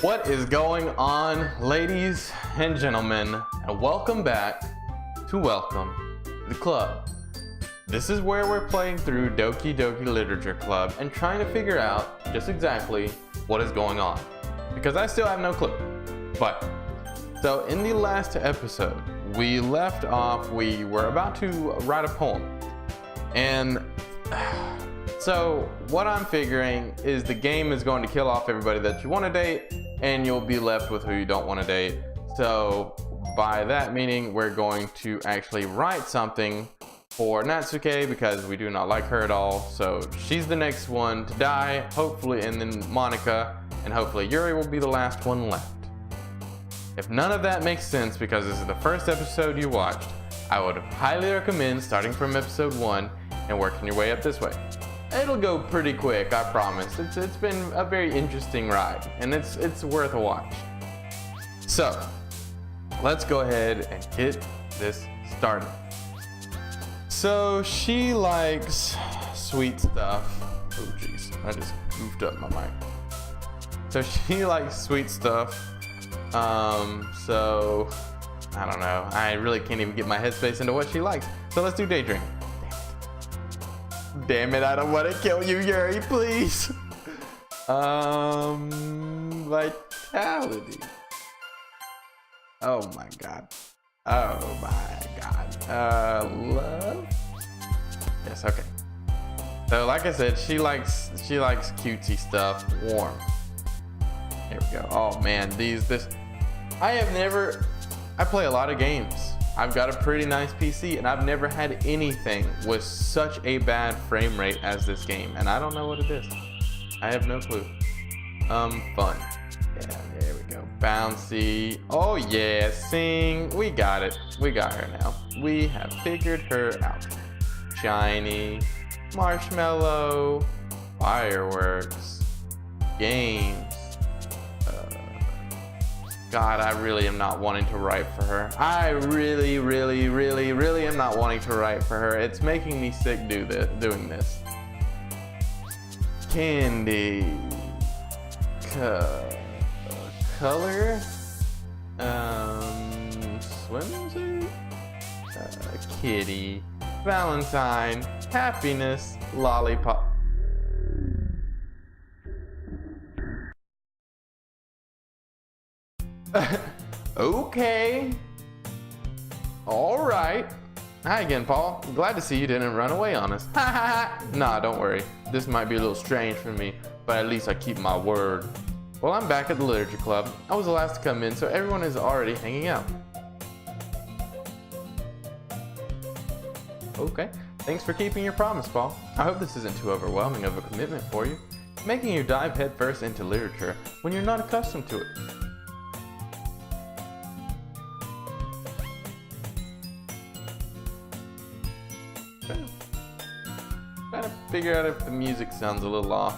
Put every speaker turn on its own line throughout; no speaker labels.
What is going on, ladies and gentlemen, and welcome back to Welcome to the Club. This is where we're playing through Doki Doki Literature Club and trying to figure out just exactly what is going on, because I still have no clue. But so in the last episode, we left off, we were about to write a poem, and so what I'm figuring is the game is going to kill off everybody that you want to date, and you'll be left with who you don't want to date. So by that meaning, we're going to actually write something for Natsuke because we do not like her at all. So she's the next one to die, hopefully, and then Monica, and hopefully Yuri will be the last one left. If none of that makes sense because this is the first episode you watched, I would highly recommend starting from episode 1 and working your way up this way. It'll go pretty quick, I promise. It's been a very interesting ride, and it's worth a watch. So, let's go ahead and get this started. So, she likes sweet stuff. Oh jeez, I just goofed up my mic. So, she likes sweet stuff. So, I don't know. I really can't even get my headspace into what she likes. So, let's do daydream. Damn it, I don't want to kill you, Yuri, please. Vitality. Oh my god. Oh my god. Love? Yes, okay. So like I said, she likes cutesy stuff. Warm. Here we go. Oh man, I play a lot of games. I've got a pretty nice PC, and I've never had anything with such a bad frame rate as this game, and I don't know what it is. I have no clue. Fun. Yeah, there we go. Bouncy. Oh yeah, sing. We got it. We got her now. We have figured her out. Shiny. Marshmallow. Fireworks. Games. God, I really am not wanting to write for her. I really am not wanting to write for her. It's making me sick doing this. Candy. Color. Swimsuit. Kitty. Valentine. Happiness. Lollipop. Okay. All right. Hi again, Paul. Glad to see you didn't run away on us. Ha ha ha. Nah, don't worry. This might be a little strange for me, but at least I keep my word. Well, I'm back at the Literature Club. I was the last to come in, so everyone is already hanging out. Okay. Thanks for keeping your promise, Paul. I hope this isn't too overwhelming of a commitment for you, making you dive headfirst into literature when you're not accustomed to it. Trying to figure out if the music sounds a little off.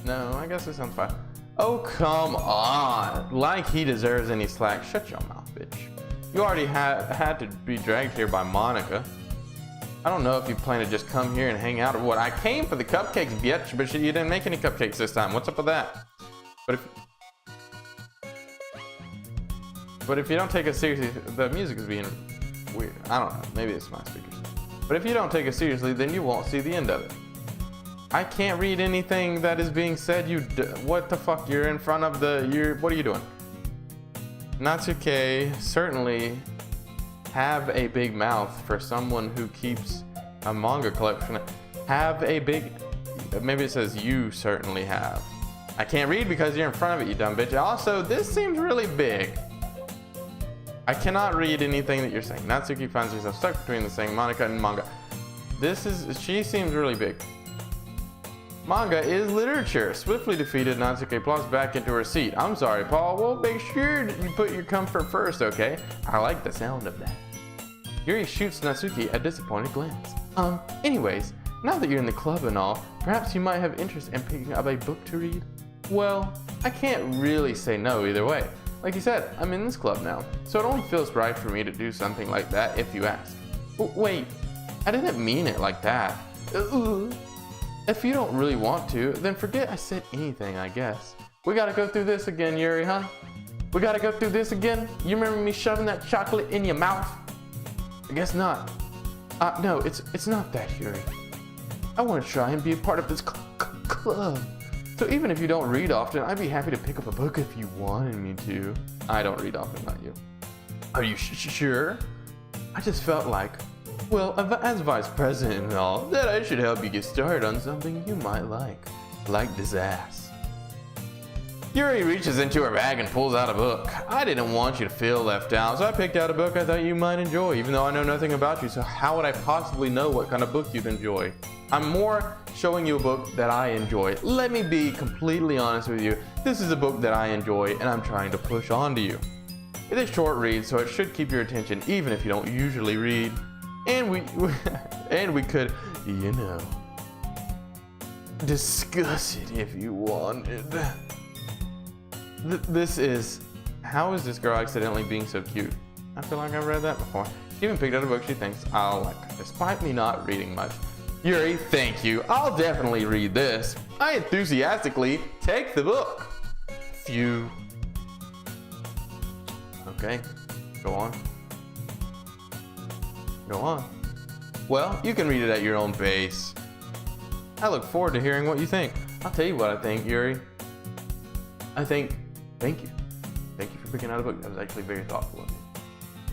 No, I guess it sounds fine. Oh, come on. Like he deserves any slack. Shut your mouth, bitch. You already had to be dragged here by Monica. I don't know if you plan to just come here and hang out or what. I came for the cupcakes, bitch, but you didn't make any cupcakes this time. What's up with that? But if you don't take us seriously, the music is being weird. I don't know. Maybe it's my speakers. But if you don't take it seriously, then you won't see the end of it. I can't read anything that is being said. What the fuck? You're in front of what are you doing? Natsuke certainly have a big mouth for someone who keeps a manga collection. Maybe it says you certainly have. I can't read because you're in front of it, you dumb bitch. Also, this seems really big. I cannot read anything that you're saying. Natsuki finds herself stuck between the saying Monica and manga. She seems really big. Manga is literature. Swiftly defeated, Natsuke plops back into her seat. I'm sorry, Paul. Well, make sure that you put your comfort first, okay? I like the sound of that. Yuri shoots Natsuki a disappointed glance. Anyways, now that you're in the club and all, perhaps you might have interest in picking up a book to read? Well, I can't really say no either way. Like you said, I'm in this club now, so it only feels right for me to do something like that if you ask. Wait, I didn't mean it like that. If you don't really want to, then forget I said anything, I guess. We gotta go through this again, Yuri, huh? We gotta go through this again? You remember me shoving that chocolate in your mouth? I guess not. No, it's not that, Yuri. I want to try and be a part of this club. So even if you don't read often, I'd be happy to pick up a book if you wanted me to. I don't read often, not you. Are you sure? I just felt like, well, as vice president and all, that I should help you get started on something you might like this ass. Yuri reaches into her bag and pulls out a book. I didn't want you to feel left out, so I picked out a book I thought you might enjoy, even though I know nothing about you, so how would I possibly know what kind of book you'd enjoy? I'm more showing you a book that I enjoy. Let me be completely honest with you. This is a book that I enjoy, and I'm trying to push on to you. It is short read, so it should keep your attention, even if you don't usually read. And we could, you know, discuss it if you wanted. This is, how is this girl accidentally being so cute? I feel like I've read that before. She even picked out a book she thinks I'll like, despite me not reading much. Yuri, thank you. I'll definitely read this. I enthusiastically take the book. Phew. Okay, go on. Go on. Well, you can read it at your own pace. I look forward to hearing what you think. I'll tell you what I think, Yuri. Thank you. Thank you for picking out a book. That was actually very thoughtful of you.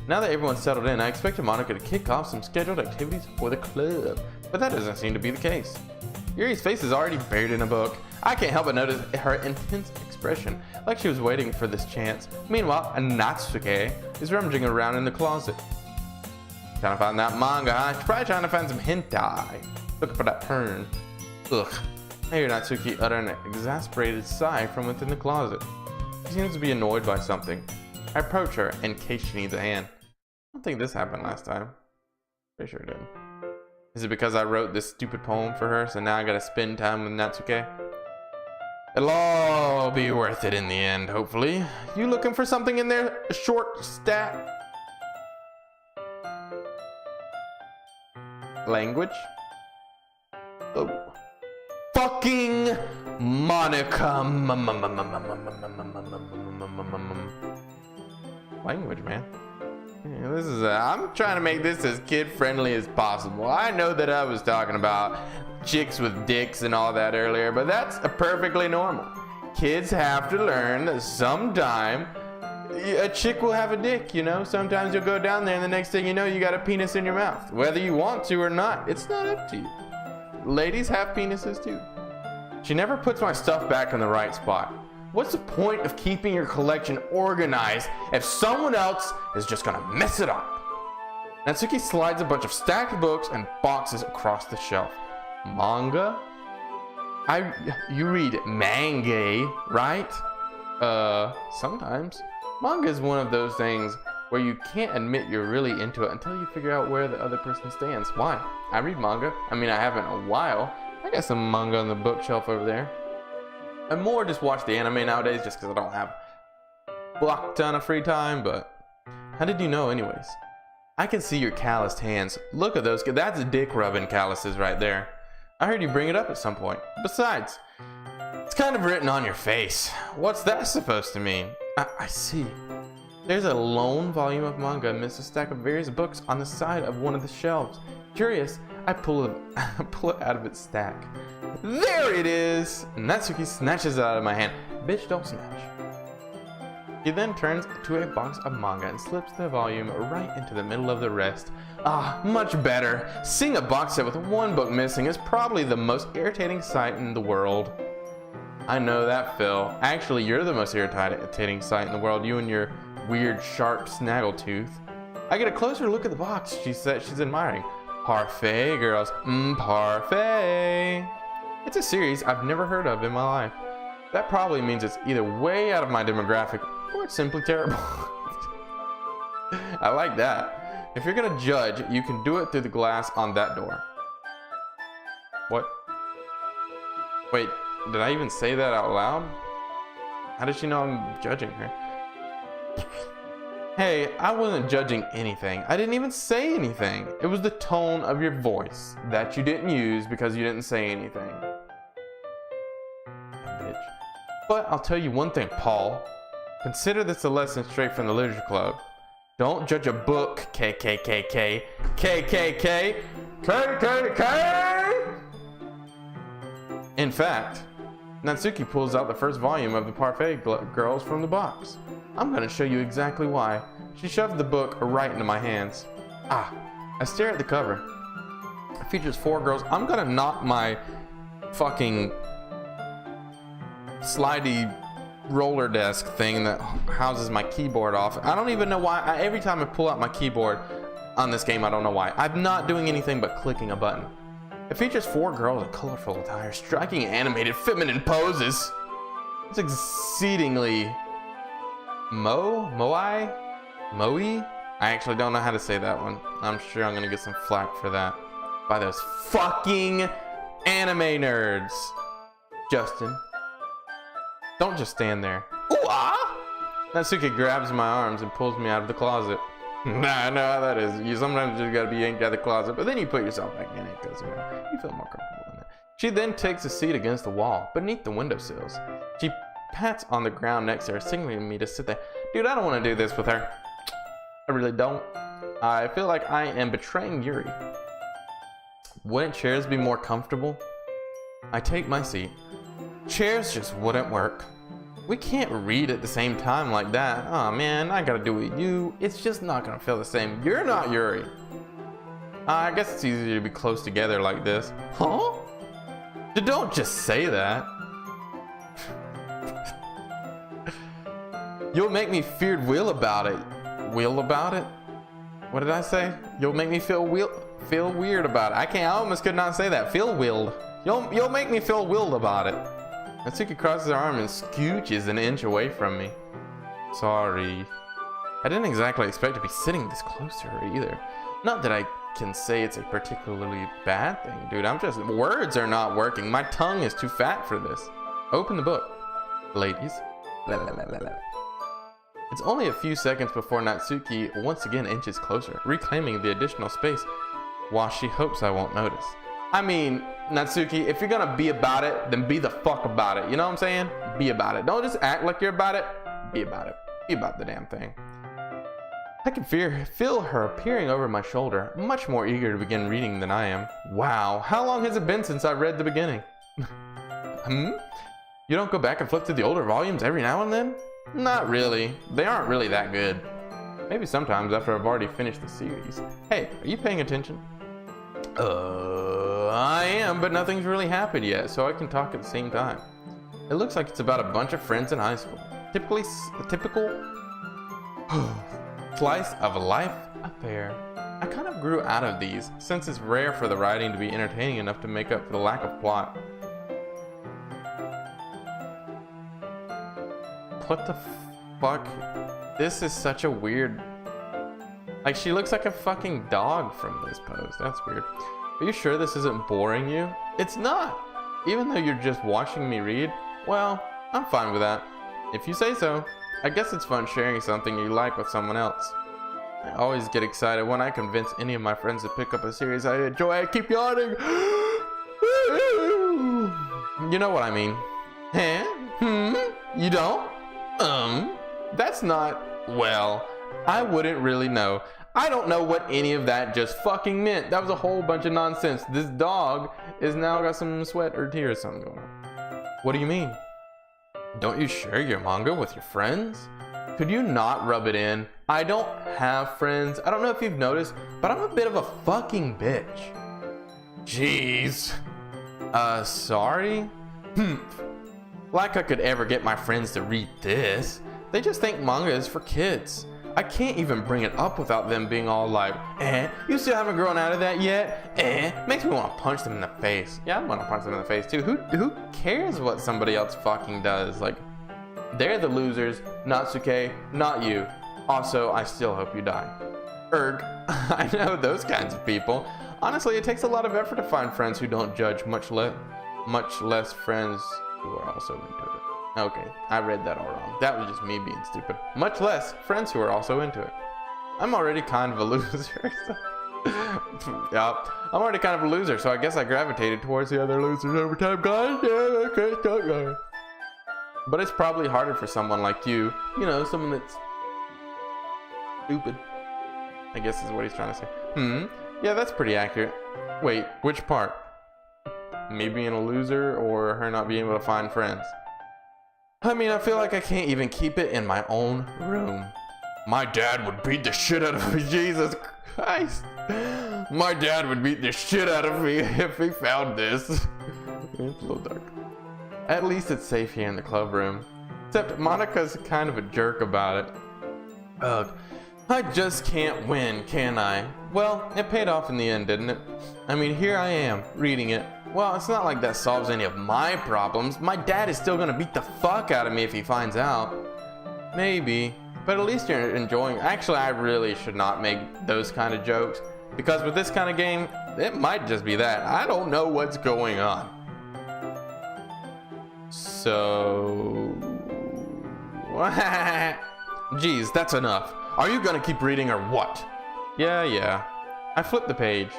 Now that everyone's settled in, I expected Monica to kick off some scheduled activities for the club, but that doesn't seem to be the case. Yuri's face is already buried in a book. I can't help but notice her intense expression, like she was waiting for this chance. Meanwhile, Natsuke is rummaging around in the closet. Trying to find that manga, huh? She's probably trying to find some hentai. Looking for that turn. Ugh. I hear Natsuki utter an exasperated sigh from within the closet. She seems to be annoyed by something. I approach her in case she needs a hand. I don't think this happened last time. Pretty sure it did. Is it because I wrote this stupid poem for her, so now I gotta spend time with Natsuke? It'll all be worth it in the end, hopefully. You looking for something in there, short stack? Language? Oh. Fucking Monica. Language, man. Yeah, this is I'm trying to make this as kid friendly as possible. I know that I was talking about chicks with dicks and all that earlier, but that's perfectly normal. Kids have to learn that sometime a chick will have a dick, you know? Sometimes you'll go down there and the next thing you know, you got a penis in your mouth. Whether you want to or not, it's not up to you. Ladies have penises too. She never puts my stuff back in the right spot. What's the point of keeping your collection organized if someone else is just gonna mess it up? Natsuki slides a bunch of stacked books and boxes across the shelf. Manga? You read manga, right? Sometimes. Manga is one of those things where you can't admit you're really into it until you figure out where the other person stands. Why? I read manga. I mean, I haven't in a while. I got some manga on the bookshelf over there. I more just watch the anime nowadays just because I don't have a block ton of free time, but how did you know anyways? I can see your calloused hands. Look at those. That's dick rubbing calluses right there. I heard you bring it up at some point. Besides, it's kind of written on your face. What's that supposed to mean? I see. There's a lone volume of manga amidst a stack of various books on the side of one of the shelves. Curious, I pull it out of its stack. There it is! Natsuki snatches it out of my hand. Bitch, don't snatch. He then turns to a box of manga and slips the volume right into the middle of the rest. Ah, much better. Seeing a box set with one book missing is probably the most irritating sight in the world. I know that, Phil. Actually, you're the most irritating sight in the world, you and your weird, sharp snaggletooth. I get a closer look at the box, she said. She's admiring. Parfait, girls. Parfait. It's a series I've never heard of in my life. That probably means it's either way out of my demographic or it's simply terrible. I like that. If you're gonna judge, you can do it through the glass on that door. What? Wait, did I even say that out loud? How does she know I'm judging her? Hey, I wasn't judging anything. I didn't even say anything. It was the tone of your voice that you didn't use because you didn't say anything. Bitch. But I'll tell you one thing, Paul. Consider this a lesson straight from the literature club. Don't judge a book, KKKK, KKK, KKK! In fact, Natsuki pulls out the first volume of the Parfait Girls from the box. I'm gonna show you exactly why. She shoved the book right into my hands. I stare at the cover. It features 4 girls. I'm gonna knock my fucking slidey roller desk thing that houses my keyboard off. I don't even know why. Every time I pull out my keyboard on this game, I don't know why. I'm not doing anything but clicking a button. It features 4 girls in colorful attire, striking animated feminine poses. It's exceedingly Moai? I actually don't know how to say that one. I'm sure I'm gonna get some flack for that by those fucking anime nerds. Justin, don't just stand there. Ooh, ah! Natsuki grabs my arms and pulls me out of the closet. I know how that is. You sometimes just gotta be yanked out of the closet, but then you put yourself back in it because you feel more comfortable in it. She then takes a seat against the wall, beneath the windowsills. She pats on the ground next to her, signaling me to sit there. Dude, I don't want to do this with her. I really don't. I feel like I am betraying Yuri. Wouldn't chairs be more comfortable? I take my seat. Chairs just wouldn't work. We can't read at the same time like that. Oh man, I gotta do it with you. It's just not gonna feel the same. You're not Yuri. I guess it's easier to be close together like this. Huh? Don't just say that. You'll make me feel about it. Will about it? What did I say? You'll make me feel weird about it. I almost could not say that. Feel willed. You'll make me feel willed about it. Natsuki crosses her arm and scooches an inch away from me. Sorry. I didn't exactly expect to be sitting this close to her either. Not that I can say it's a particularly bad thing, dude. Words are not working. My tongue is too fat for this. Open the book, ladies. It's only a few seconds before Natsuki once again inches closer, reclaiming the additional space while she hopes I won't notice. I mean, Natsuki, if you're gonna be about it, then be the fuck about it. You know what I'm saying? Be about it. Don't just act like you're about it. Be about it. Be about the damn thing. I can feel her appearing over my shoulder, much more eager to begin reading than I am. Wow, how long has it been since I read the beginning? You don't go back and flip through the older volumes every now and then? Not really. They aren't really that good. Maybe sometimes after I've already finished the series. Hey, are you paying attention? I am, but nothing's really happened yet, so I can talk at the same time. It looks like it's about a bunch of friends in high school. Typical slice of a life affair. I kind of grew out of these, since it's rare for the writing to be entertaining enough to make up for the lack of plot. What the fuck? This is such a weird... Like, she looks like a fucking dog from this pose. That's weird. Are you sure this isn't boring you? It's not! Even though you're just watching me read, well, I'm fine with that. If you say so. I guess it's fun sharing something you like with someone else. I always get excited when I convince any of my friends to pick up a series I enjoy. I keep yawning. You know what I mean. Huh? You don't? That's not... Well, I wouldn't really know. I don't know what any of that just fucking meant. That was a whole bunch of nonsense. This dog is now got some sweat or tears or something going on. What do you mean? Don't you share your manga with your friends? Could you not rub it in? I don't have friends. I don't know if you've noticed, but I'm a bit of a fucking bitch. Jeez. Sorry? Like I could ever get my friends to read this. They just think manga is for kids. I can't even bring it up without them being all like, you still haven't grown out of that yet? Makes me want to punch them in the face. Yeah, I want to punch them in the face too. Who cares what somebody else fucking does? Like, they're the losers, Natsuki, not you. Also, I still hope you die. Erg, I know those kinds of people. Honestly, it takes a lot of effort to find friends who don't judge, much less friends who are also into it. Okay, I read that all wrong. That was just me being stupid. Much less friends who are also into it. I'm already kind of a loser. So yeah, I'm already kind of a loser, so I guess I gravitated towards the other losers over time. God damn, I can't stop going. But it's probably harder for someone like you know, someone that's stupid, I guess is what he's trying to say. Yeah, that's pretty accurate. Wait, which part? Me being a loser or her not being able to find friends? I mean, I feel like I can't even keep it in my own room. My dad would beat the shit out of me. Jesus Christ. My dad would beat the shit out of me if he found this. It's a little dark. At least it's safe here in the club room. Except Monica's kind of a jerk about it. Ugh. I just can't win, can I? Well, it paid off in the end, didn't it? I mean, here I am, reading it. Well, it's not like that solves any of my problems. My dad is still gonna beat the fuck out of me if he finds out. Maybe. But at least you're enjoying. Actually, I really should not make those kind of jokes. Because with this kind of game, it might just be that. I don't know what's going on. So... Geez, that's enough. Are you gonna keep reading or what? Yeah. I flipped the page.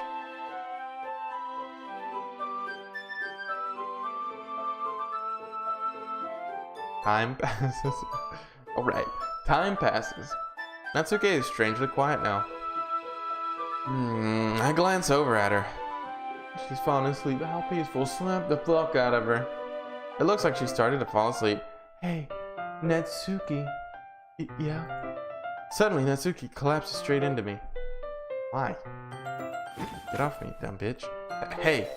Time passes. Alright, time passes. Natsuki is strangely quiet now. I glance over at her. She's falling asleep. How peaceful. Slap the fuck out of her. It looks like she started to fall asleep. Hey, Natsuki. Yeah? Suddenly, Natsuki collapses straight into me. Why? Get off me, dumb bitch. Hey.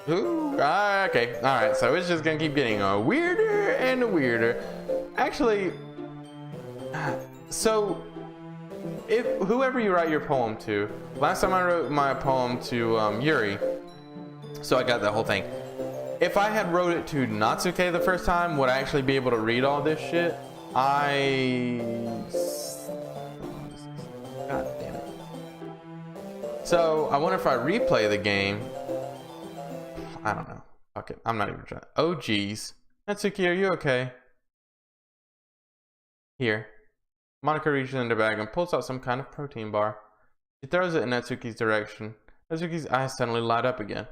Ooh, okay. Alright, so it's just gonna keep getting weirder and weirder. Actually, so, if whoever you write your poem to, last time I wrote my poem to Yuri, so I got the whole thing. If I had wrote it to Natsuki the first time, would I actually be able to read all this shit? God damn it. So, I wonder if I replay the game. I don't know. Okay, I'm not even trying. Oh, geez. Natsuki, are you okay? Here. Monica reaches in her bag and pulls out some kind of protein bar. She throws it in Natsuki's direction. Natsuki's eyes suddenly light up again.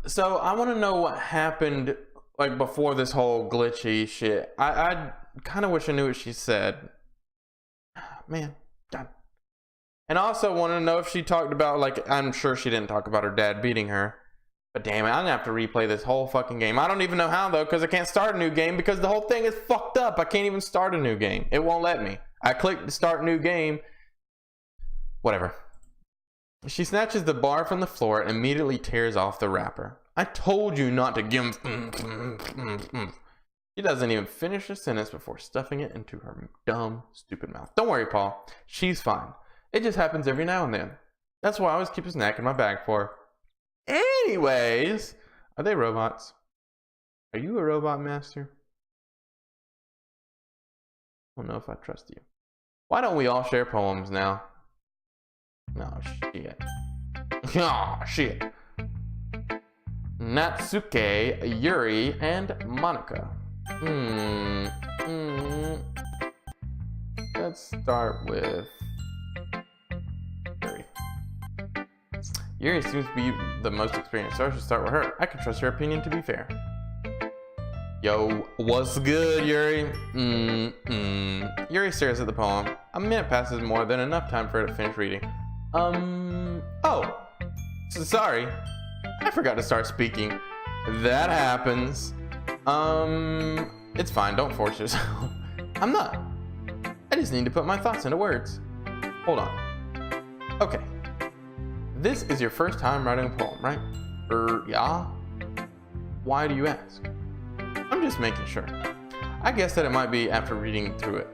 So, I want to know what happened, like, before this whole glitchy shit. I kind of wish I knew what she said. Man, God. And I also want to know if she talked about, like, I'm sure she didn't talk about her dad beating her. But damn it, I'm gonna have to replay this whole fucking game. I don't even know how though, because I can't start a new game because the whole thing is fucked up. I can't even start a new game. It won't let me. I clicked to start new game. Whatever. She snatches the bar from the floor and immediately tears off the wrapper. I told you not to give him. She doesn't even finish her sentence before stuffing it into her dumb, stupid mouth. Don't worry, Paul. She's fine. It just happens every now and then. That's why I always keep a snack in my bag for her. Anyways, are they robots? Are you a robot, master? I don't know if I trust you. Why don't we all share poems now? No, shit. Oh, shit. Natsuki, Yuri, and Monica. Let's start with Yuri. Yuri seems to be the most experienced, so I should start with her. I can trust her opinion to be fair. Yo, what's good, Yuri? Yuri stares at the poem. A minute passes, more than enough time for her to finish reading. Oh, sorry. I forgot to start speaking. That happens. It's fine, don't force yourself. I'm not. I just need to put my thoughts into words. Hold on. Okay. This is your first time writing a poem, right? Yeah? Why do you ask? I'm just making sure. I guess that it might be after reading through it.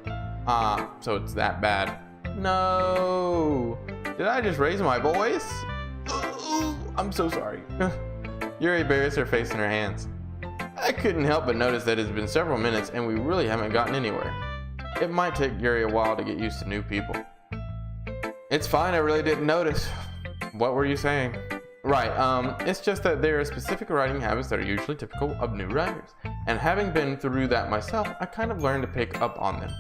So it's that bad. No. Did I just raise my voice? I'm so sorry. Yuri buries her face in her hands. I couldn't help but notice that it's been several minutes and we really haven't gotten anywhere. It might take Yuri a while to get used to new people. It's fine, I really didn't notice. What were you saying? Right, it's just that there are specific writing habits that are usually typical of new writers. And having been through that myself, I kind of learned to pick up on them.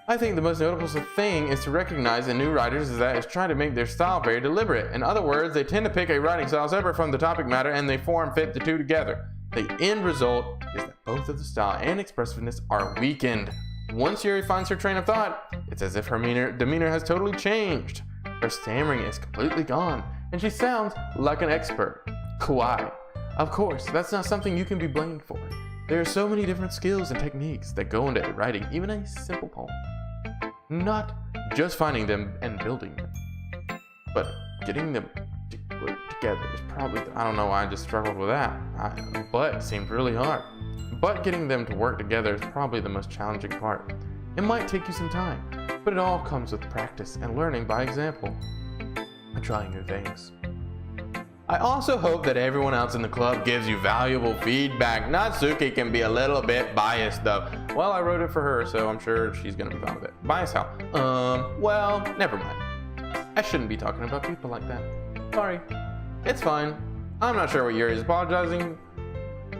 I think the most notable thing is to recognize in new writers is that it's trying to make their style very deliberate. In other words, they tend to pick a writing style separate from the topic matter and they fit the two together. The end result is that both of the style and expressiveness are weakened. Once Yuri finds her train of thought, it's as if her demeanor has totally changed. Her stammering is completely gone, and she sounds like an expert. Kawaii. Of course, that's not something you can be blamed for. There are so many different skills and techniques that go into writing even a simple poem. Not just finding them and building them, but getting them to work together is probably, I don't know why I just struggled with that. But seemed really hard. But getting them to work together is probably the most challenging part. It might take you some time, but it all comes with practice and learning by example. And trying new things. I also hope that everyone else in the club gives you valuable feedback. Natsuki can be a little bit biased though. Well, I wrote it for her, so I'm sure she's gonna be fine with it. Biased how? Well, never mind. I shouldn't be talking about people like that. Sorry. It's fine. I'm not sure what Yuri is apologizing.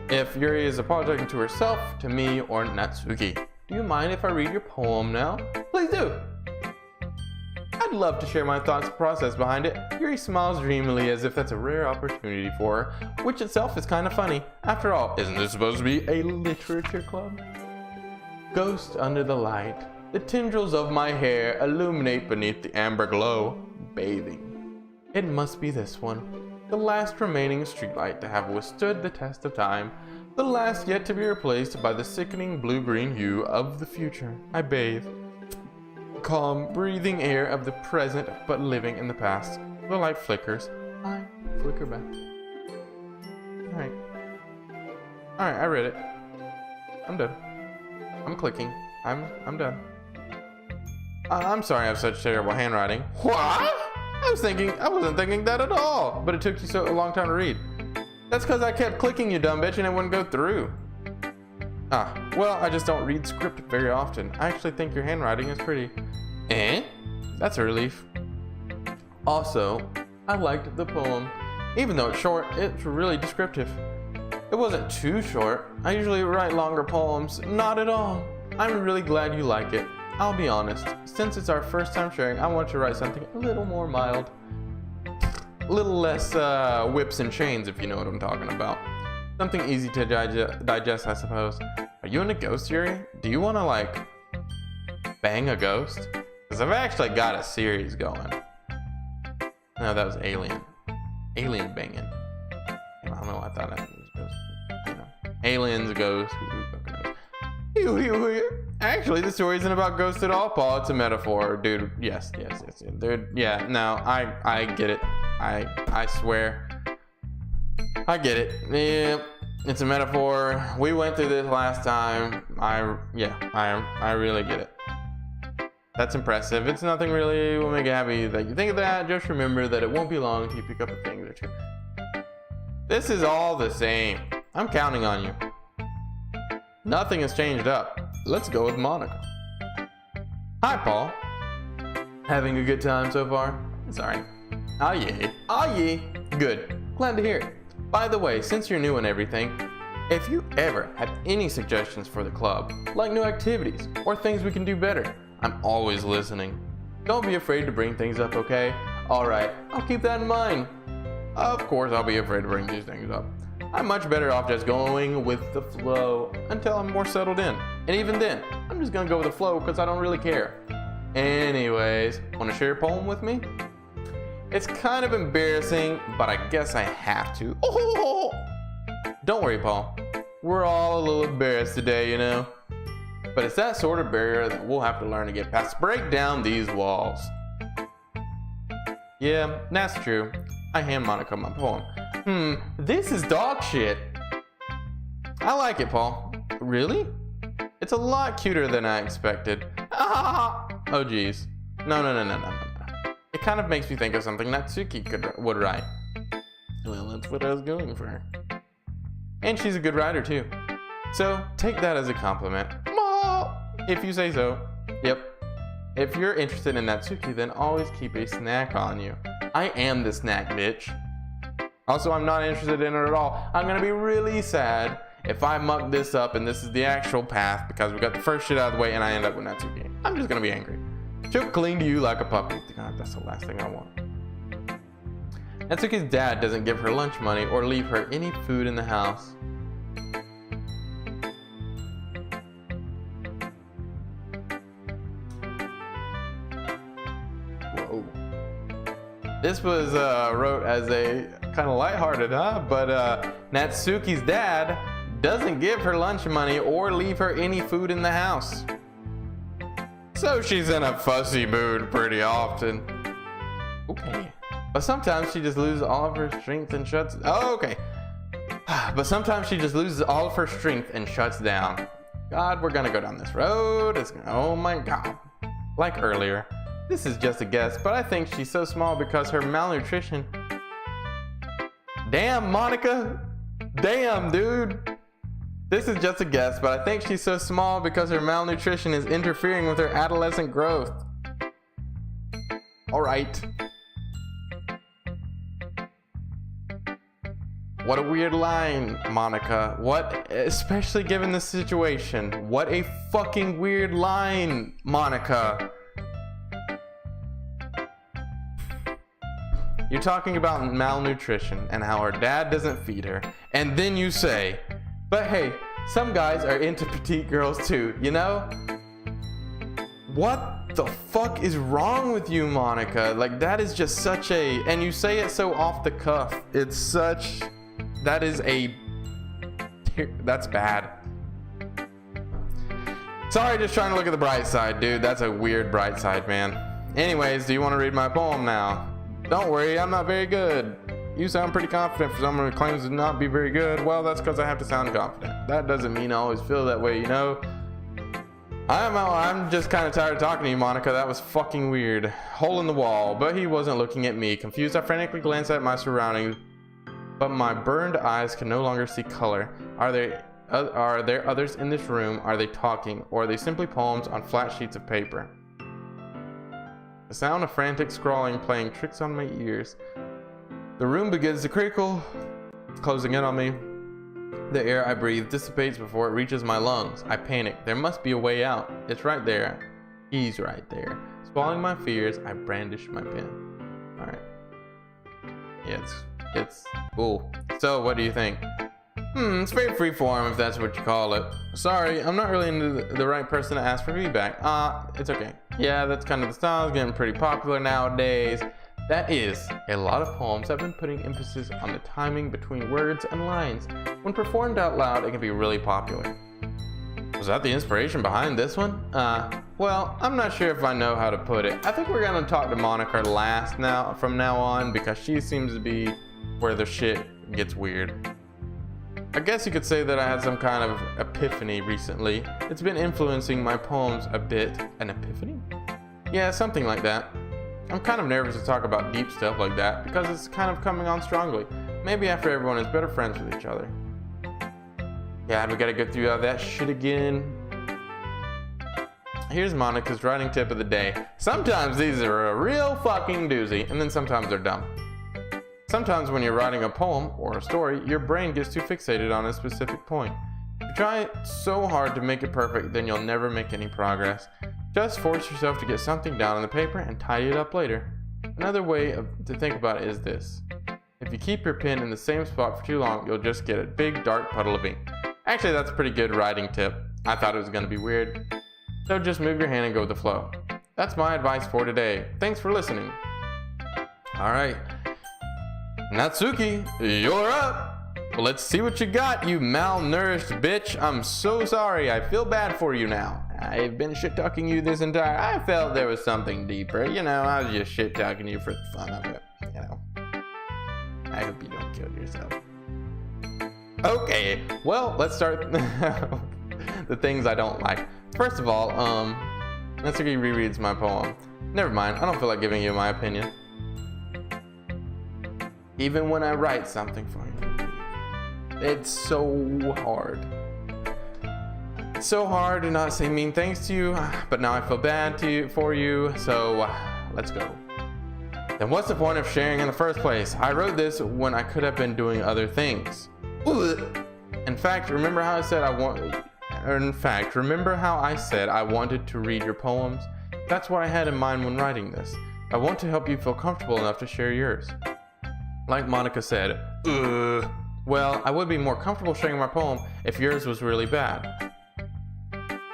If Yuri is apologizing to herself, to me, or Natsuki. Do you mind if I read your poem now? Please do. I'd love to share my thoughts and process behind it. Yuri smiles dreamily as if that's a rare opportunity for her, which itself is kind of funny. After all, isn't this supposed to be a literature club? Ghost under the light, the tendrils of my hair illuminate beneath the amber glow, bathing. It must be this one, the last remaining streetlight to have withstood the test of time, the last yet to be replaced by the sickening blue-green hue of the future. I bathe. Calm, breathing air of the present, but living in the past. The light flickers. I flicker back. Alright, I read it. I'm done. I'm clicking. I'm done. I'm sorry I have such terrible handwriting. What? I wasn't thinking that at all. But it took you so a long time to read. That's because I kept clicking, you dumb bitch, and it wouldn't go through. Well, I just don't read script very often. I actually think your handwriting is pretty. That's a relief. Also, I liked the poem. Even though it's short, it's really descriptive. It wasn't too short. I usually write longer poems. Not at all. I'm really glad you like it. I'll be honest. Since it's our first time sharing, I want to write something a little more mild. A little less whips and chains, if you know what I'm talking about. Something easy to digest, I suppose. Are you in a ghost, Yuri? Do you want to, like, bang a ghost? Because I've actually got a series going. No, that was Alien. Alien banging. I don't know, I thought I was ghost. You know. Aliens, ghosts, Actually, the story isn't about ghosts at all, Paul. It's a metaphor, dude. Yes. Dude, yeah, no, I get it. I swear. I get it. Yeah, it's a metaphor. We went through this last time. I really get it. That's impressive. It's nothing really will make you happy that you think of that. Just remember that it won't be long until you pick up a thing or two. This is all the same. I'm counting on you. Nothing has changed up. Let's go with Monica. Hi, Paul. Having a good time so far? Sorry. Ah, yay. Good. Glad to hear it. By the way, since you're new and everything, if you ever have any suggestions for the club, like new activities or things we can do better, I'm always listening. Don't be afraid to bring things up, okay? Alright, I'll keep that in mind. Of course, I'll be afraid to bring these things up. I'm much better off just going with the flow until I'm more settled in. And even then, I'm just gonna go with the flow because I don't really care. Anyways, wanna share a poem with me? It's kind of embarrassing, but I guess I have to. Oh! Don't worry, Paul. We're all a little embarrassed today, you know? But it's that sort of barrier that we'll have to learn to get past. Break down these walls. Yeah, that's true. I hand Monica my poem. This is dog shit. I like it, Paul. Really? It's a lot cuter than I expected. Oh, geez. No. It kind of makes me think of something Natsuki would write. Well, that's what I was going for. And she's a good writer, too. So, take that as a compliment. If you say so. Yep. If you're interested in Natsuki, then always keep a snack on you. I am the snack, bitch. Also, I'm not interested in it at all. I'm gonna be really sad if I muck this up and this is the actual path because we got the first shit out of the way and I end up with Natsuki. I'm just gonna be angry. She'll cling to you like a puppy. God, that's the last thing I want. Natsuki's dad doesn't give her lunch money or leave her any food in the house. Whoa. This was wrote as a kind of lighthearted, huh? But Natsuki's dad doesn't give her lunch money or leave her any food in the house. So she's in a fussy mood pretty often. Okay. But sometimes she just loses all of her strength and shuts. Oh, okay. But sometimes she just loses all of her strength and shuts down. God, we're gonna go down this road. Oh my God. Like earlier. This is just a guess, but I think she's so small because her malnutrition. Damn, Monica. Damn, dude. This is just a guess, but I think she's so small because her malnutrition is interfering with her adolescent growth. All right. What a weird line, Monica. What, especially given the situation. What a fucking weird line, Monica. You're talking about malnutrition and how her dad doesn't feed her. And then you say, but hey, some guys are into petite girls too, you know? What the fuck is wrong with you, Monica? Like, that is just such a, and you say it so off the cuff. It's such, that is a, that's bad. Sorry, just trying to look at the bright side, dude. That's a weird bright side, man. Anyways, do you want to read my poem now? Don't worry, I'm not very good. You sound pretty confident for someone who claims to not be very good. Well, that's because I have to sound confident. That doesn't mean I always feel that way, you know? I'm just kind of tired of talking to you, Monica. That was fucking weird. Hole in the wall, but he wasn't looking at me. Confused, I frantically glanced at my surroundings, but my burned eyes could no longer see color. Are there others in this room? Are they talking? Or are they simply poems on flat sheets of paper? The sound of frantic scrawling playing tricks on my ears. The room begins to crinkle, closing in on me. The air I breathe dissipates before it reaches my lungs. I panic. There must be a way out. It's right there. He's right there. Swallowing my fears, I brandish my pen. Alright. Yeah, it's cool. So, what do you think? It's very freeform if that's what you call it. Sorry, I'm not really into the right person to ask for feedback. It's okay. Yeah, that's kind of the style. It's getting pretty popular nowadays. That is, a lot of poems have been putting emphasis on the timing between words and lines. When performed out loud, it can be really popular. Was that the inspiration behind this one? Well, I'm not sure if I know how to put it. I think we're gonna talk to Monica last from now on because she seems to be where the shit gets weird. I guess you could say that I had some kind of epiphany recently. It's been influencing my poems a bit. An epiphany? Yeah, something like that. I'm kind of nervous to talk about deep stuff like that because it's kind of coming on strongly. Maybe after everyone is better friends with each other. Yeah, we gotta go through all that shit again. Here's Monica's writing tip of the day. Sometimes these are a real fucking doozy, and then sometimes they're dumb. Sometimes when you're writing a poem or a story, your brain gets too fixated on a specific point. If you try so hard to make it perfect, then you'll never make any progress. Just force yourself to get something down on the paper and tidy it up later. Another way to think about it is this. If you keep your pen in the same spot for too long, you'll just get a big dark puddle of ink. Actually, that's a pretty good writing tip. I thought it was going to be weird. So just move your hand and go with the flow. That's my advice for today. Thanks for listening. Alright. Natsuki, you're up. Let's see what you got, you malnourished bitch. I'm so sorry. I feel bad for you now. I've been shit-talking you this entire... I felt there was something deeper. You know, I was just shit-talking you for the fun of it. You know. I hope you don't kill yourself. Okay, well, let's start the things I don't like. First of all, Natsuki rereads my poem. Never mind, I don't feel like giving you my opinion. Even when I write something for you. It's so hard. It's so hard to not say mean things to you, but now I feel bad for you, so let's go. Then what's the point of sharing in the first place? I wrote this when I could have been doing other things. In fact, remember how I said I wanted to read your poems? That's what I had in mind when writing this. I want to help you feel comfortable enough to share yours. Like Monica said, well, I would be more comfortable sharing my poem if yours was really bad.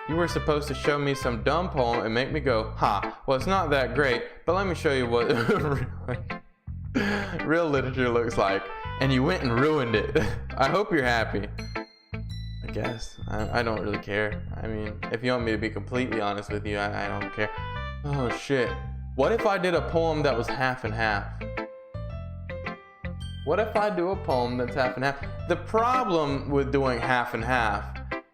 You were supposed to show me some dumb poem and make me go, ha, well, it's not that great, but let me show you what real literature looks like. And you went and ruined it. I hope you're happy. I guess. I don't really care. I mean, if you want me to be completely honest with you, I don't care. Oh, shit. What if I did a poem that was half and half? What if I do a poem that's half and half? The problem with doing half and half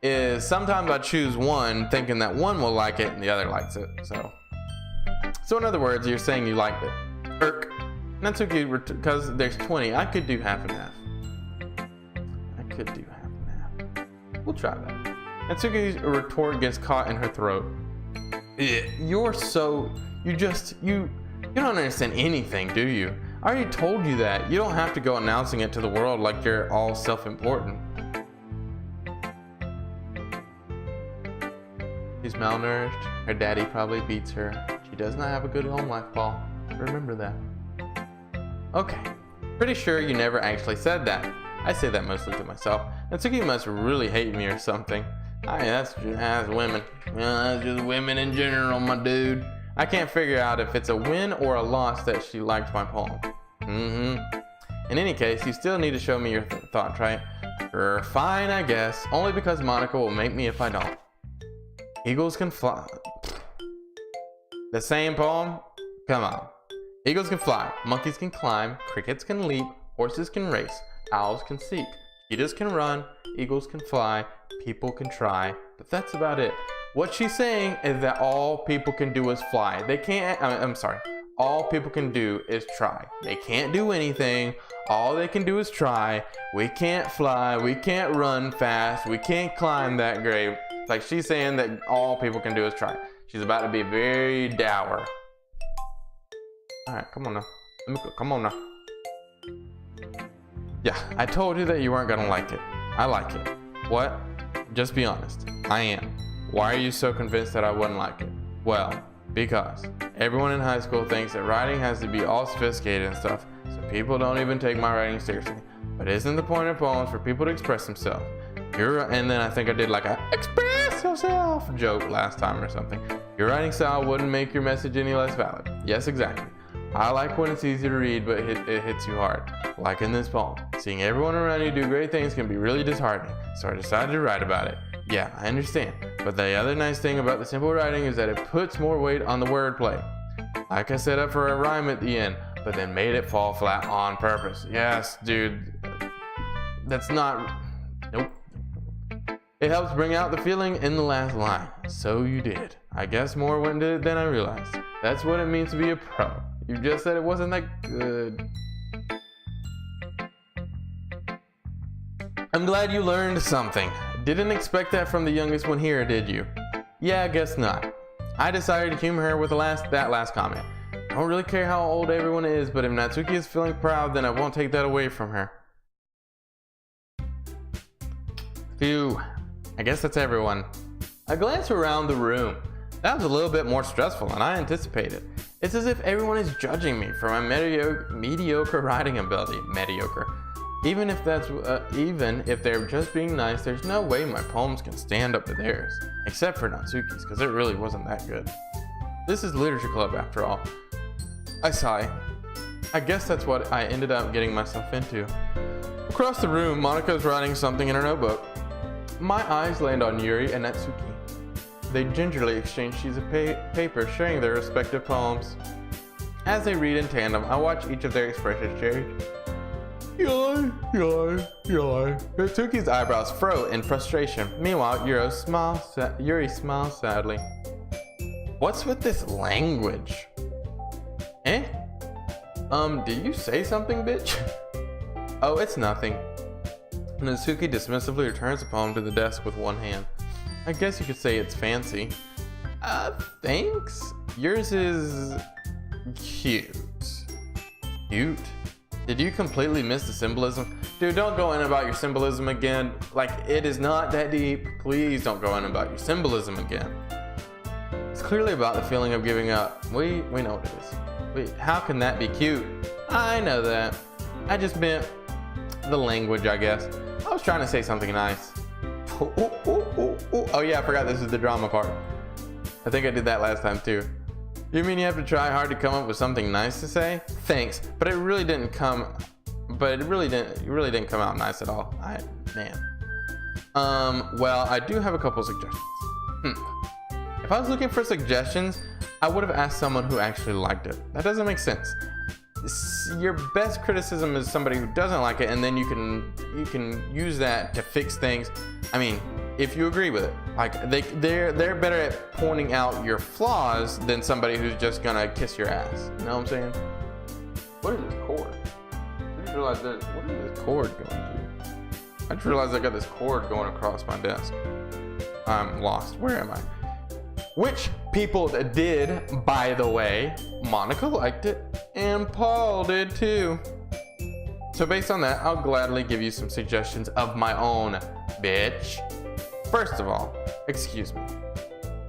is sometimes I choose one thinking that one will like it and the other likes it. So in other words, you're saying you liked it. Natsuki, because there's 20, I could do half and half. We'll try that. Natsuki's retort gets caught in her throat. You don't understand anything, do you? I already told you that. You don't have to go announcing it to the world like you're all self-important. She's malnourished. Her daddy probably beats her. She does not have a good home life, Paul. Remember that. Okay. Pretty sure you never actually said that. I say that mostly to myself. Natsuki must really hate me or something. That's women. That's just women in general, my dude. I can't figure out if it's a win or a loss that she liked my poem. In any case, you still need to show me your thoughts, right? Fine, I guess. Only because Monica will make me if I don't. Eagles can fly. The same poem? Come on. Eagles can fly. Monkeys can climb. Crickets can leap. Horses can race. Owls can seek. Cheetahs can run. Eagles can fly. People can try. But that's about it. What she's saying is that all people can do is fly. They can't, I'm sorry. All people can do is try. They can't do anything. All they can do is try. We can't fly. We can't run fast. We can't climb that great. Like she's saying that all people can do is try. She's about to be very dour. All right, come on now. Come on now. Yeah, I told you that you weren't gonna like it. I like it. What? Just be honest. I am. Why are you so convinced that I wouldn't like it? Well, because everyone in high school thinks that writing has to be all sophisticated and stuff, so people don't even take my writing seriously. But isn't the point of poems for people to express themselves? And then I think I did like a express yourself joke last time or something. Your writing style wouldn't make your message any less valid. Yes, exactly. I like when it's easy to read, but it hits you hard. Like in this poem. Seeing everyone around you do great things can be really disheartening, so I decided to write about it. Yeah, I understand. But the other nice thing about the simple writing is that it puts more weight on the wordplay. Like I set up for a rhyme at the end, but then made it fall flat on purpose. Yes, dude. That's not... Nope. It helps bring out the feeling in the last line. So you did. I guess more went into it than I realized. That's what it means to be a pro. You just said it wasn't that good. I'm glad you learned something. Didn't expect that from the youngest one here, did you? Yeah, I guess not. I decided to humor her with that last comment. I don't really care how old everyone is, but if Natsuki is feeling proud, then I won't take that away from her. Phew. I guess that's everyone. I glance around the room. That was a little bit more stressful than I anticipated. It's as if everyone is judging me for my mediocre writing ability. Mediocre. Even if they're just being nice, there's no way my poems can stand up to theirs. Except for Natsuki's, because it really wasn't that good. This is literature club after all. I sigh. I guess that's what I ended up getting myself into. Across the room, Monika's writing something in her notebook. My eyes land on Yuri and Natsuki. They gingerly exchange sheets of paper, sharing their respective poems. As they read in tandem, I watch each of their expressions change. Yai, yai, yai. Natsuki's eyebrows furrow in frustration. Meanwhile, Yuri smiles sadly. What's with this language? Eh? Did you say something, bitch? Oh, it's nothing. Natsuki dismissively returns the poem to the desk with one hand. I guess you could say it's fancy. Thanks? Yours is cute. Cute. Did you completely miss the symbolism? Dude, don't go in about your symbolism again. Like, it is not that deep. Please don't go in about your symbolism again. It's clearly about the feeling of giving up. We know what it is. Wait, how can that be cute? I know that. I just meant the language, I guess. I was trying to say something nice. Oh yeah, I forgot this is the drama part. I think I did that last time too. You mean you have to try hard to come up with something nice to say? Thanks, but it really didn't come out nice at all. Well, I do have a couple suggestions. If I was looking for suggestions, I would have asked someone who actually liked it. That doesn't make sense. Your best criticism is somebody who doesn't like it, and then you can use that to fix things. I mean, if you agree with it, like they're better at pointing out your flaws than somebody who's just gonna kiss your ass. You know what I'm saying? What is this cord? I just realized what is this cord going to? I just realized I got this cord going across my desk. I'm lost. Where am I? Which people did, by the way. Monica liked it, and Paul did too. So based on that, I'll gladly give you some suggestions of my own, bitch. First of all, excuse me.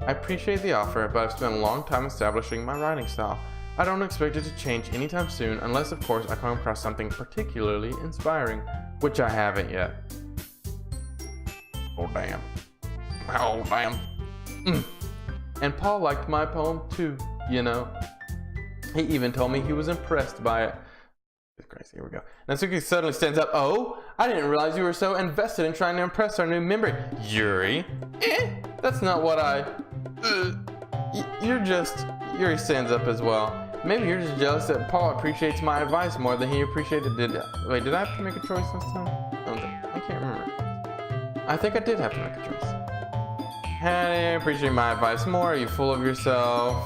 I appreciate the offer, but I've spent a long time establishing my writing style. I don't expect it to change anytime soon, unless of course I come across something particularly inspiring, which I haven't yet. Oh damn. Oh damn. And Paul liked my poem too, you know. He even told me he was impressed by it. It's crazy, here we go. Natsuki suddenly stands up. Oh, I didn't realize you were so invested in trying to impress our new member. Yuri? That's not what Yuri stands up as well. Maybe you're just jealous that Paul appreciates my advice more than he appreciated did I have to make a choice this time? I can't remember. I think I did have to make a choice. Hey, appreciate my advice more. Are you full of yourself?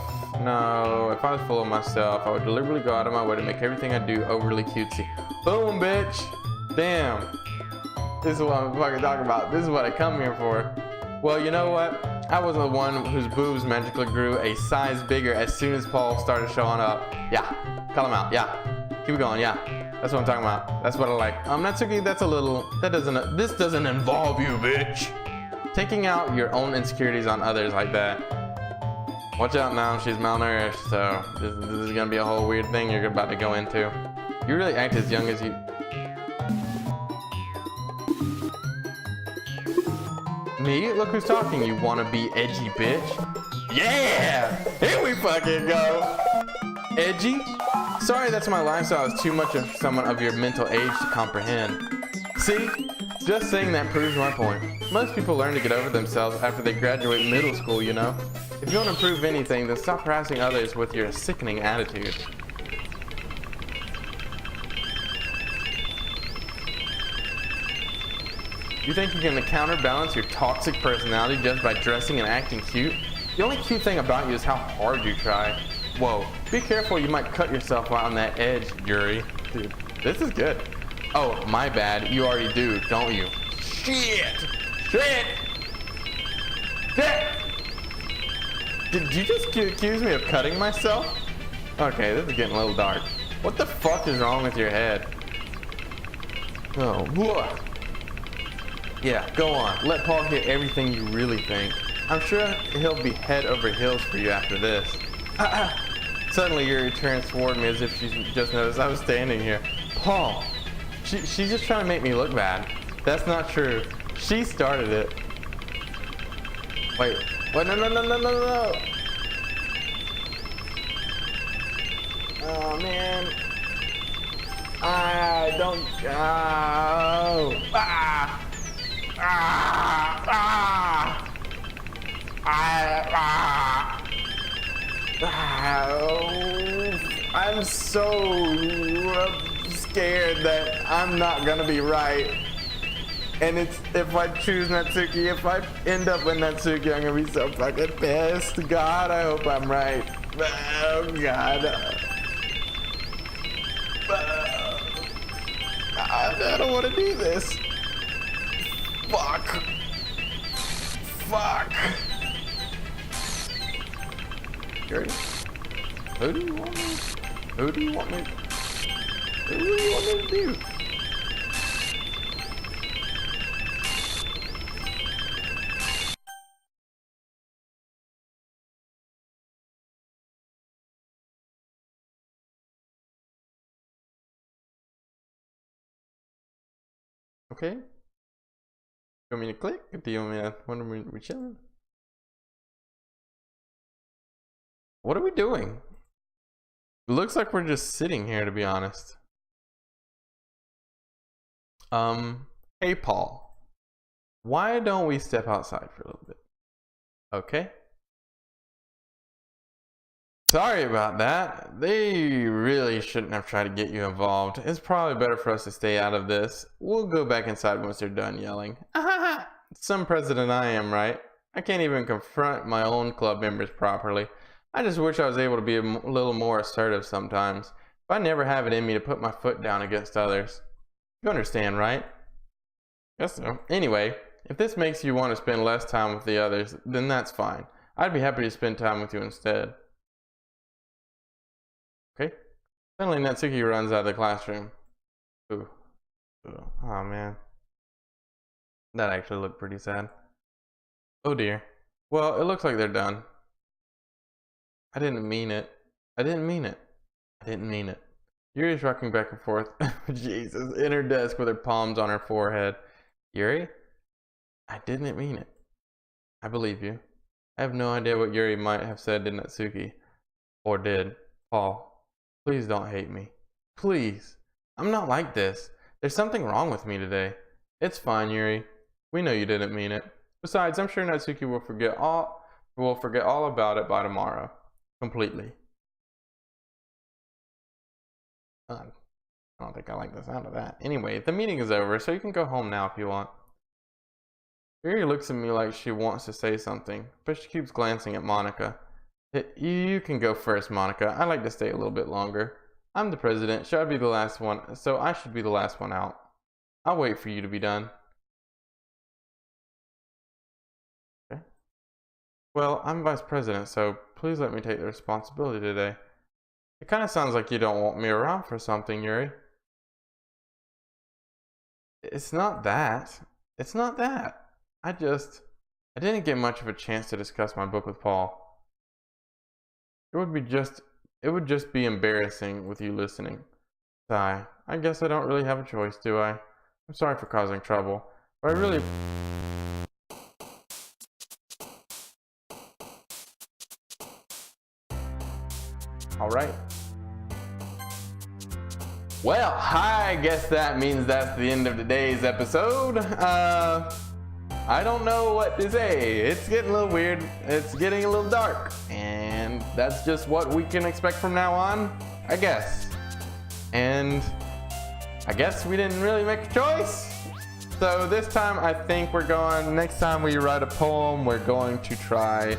No, if I was full of myself, I would deliberately go out of my way to make everything I do overly cutesy. Boom, bitch. Damn. This is what I'm fucking talking about. This is what I come here for. Well, you know what? I wasn't the one whose boobs magically grew a size bigger as soon as Paul started showing up. Yeah, call him out. Yeah, keep it going. Yeah, that's what I'm talking about. That's what I like. Natsuki, this doesn't involve you, bitch. Taking out your own insecurities on others like that. Watch out now, she's malnourished, so this is gonna be a whole weird thing you're about to go into. You really act as young as you... Me? Look who's talking, you wanna be edgy bitch. Yeah! Here we fucking go! Edgy? Sorry, that's my lifestyle is too much of someone of your mental age to comprehend. See? Just saying that proves my point. Most people learn to get over themselves after they graduate middle school, you know? If you want to improve anything, then stop harassing others with your sickening attitude. You think you can counterbalance your toxic personality just by dressing and acting cute? The only cute thing about you is how hard you try. Whoa, be careful, you might cut yourself out on that edge, Yuri. Dude, this is good. Oh, my bad. You already do, don't you? Shit! Shit! Shit! Did you just accuse me of cutting myself? Okay, this is getting a little dark. What the fuck is wrong with your head? Oh, whoa. Yeah, go on. Let Paul hear everything you really think. I'm sure he'll be head over heels for you after this. Suddenly, Yuri turns toward me as if she just noticed I was standing here. Paul! She's just trying to make me look bad. That's not true. She started it. Wait. What? No. Oh, man. I don't... Oh. I'm so scared that I'm not gonna be right. And if I choose Natsuki, if I end up with Natsuki, I'm gonna be so fucking pissed. God, I hope I'm right. Oh, God. I don't want to do this. Fuck. Who do you want me? What do you want me to do? Okay. You want me to click? Do you want me to? When we chilling? What are we doing? It looks like we're just sitting here, to be honest. Hey Paul, why don't we step outside for a little bit? Okay. Sorry about that. They really shouldn't have tried to get you involved. It's probably better for us to stay out of this. We'll go back inside once they're done yelling. Some president I am, right? I can't even confront my own club members properly. I just wish I was able to be a little more assertive sometimes. But I never have it in me to put my foot down against others. You understand, right? Guess so. Anyway, if this makes you want to spend less time with the others, then that's fine. I'd be happy to spend time with you instead. Okay. Suddenly Natsuki runs out of the classroom. Ooh. Oh man. That actually looked pretty sad. Oh dear. Well, it looks like they're done. I didn't mean it. I didn't mean it. I didn't mean it. Yuri's rocking back and forth. Jesus. In her desk with her palms on her forehead. Yuri? I didn't mean it. I believe you. I have no idea what Yuri might have said to Natsuki. Or did. Paul. Please don't hate me. Please. I'm not like this. There's something wrong with me today. It's fine, Yuri. We know you didn't mean it. Besides, I'm sure Natsuki will forget all about it by tomorrow. Completely. I don't think I like the sound of that. Anyway, the meeting is over, so you can go home now if you want. Yuri looks at me like she wants to say something, but she keeps glancing at Monica. You can go first, Monica. I'd like to stay a little bit longer. I'm the president, so I should be the last one out. I'll wait for you to be done. Okay. Well, I'm vice president, so please let me take the responsibility today. It kind of sounds like you don't want me around for something, Yuri. It's not that. It's not that. I didn't get much of a chance to discuss my book with Paul. It would just be embarrassing with you listening. Sigh. I guess I don't really have a choice, do I? I'm sorry for causing trouble, but I really... Alright. Well, I guess that means that's the end of today's episode. I don't know what to say. It's getting a little weird. It's getting a little dark. And that's just what we can expect from now on, I guess. And I guess we didn't really make a choice. So this time I think next time we write a poem, we're going to try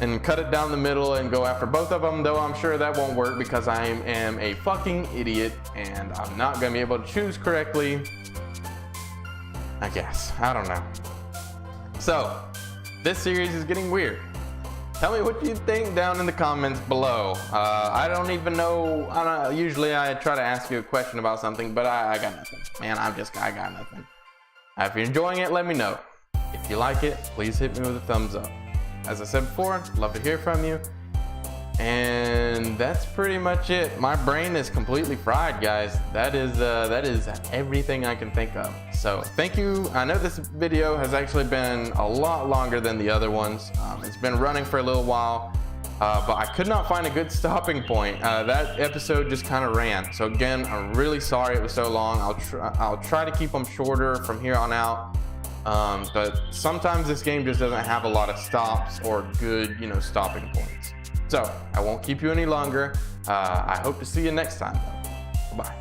and cut it down the middle and go after both of them, though I'm sure that won't work because I am a fucking idiot and I'm not gonna be able to choose correctly. I guess. I don't know. So, this series is getting weird. Tell me what you think down in the comments below. I don't even know. Usually I try to ask you a question about something, but I got nothing. Man, I got nothing. If you're enjoying it, let me know. If you like it, please hit me with a thumbs up. As I said before, love to hear from you. And that's pretty much it. My brain is completely fried, guys. That is everything I can think of. So thank you. I know this video has actually been a lot longer than the other ones. It's been running for a little while, but I could not find a good stopping point. That episode just kind of ran. So again, I'm really sorry it was so long. I'll try to keep them shorter from here on out. But sometimes this game just doesn't have a lot of stops or good, stopping points. So I won't keep you any longer. I hope to see you next time, though. Bye.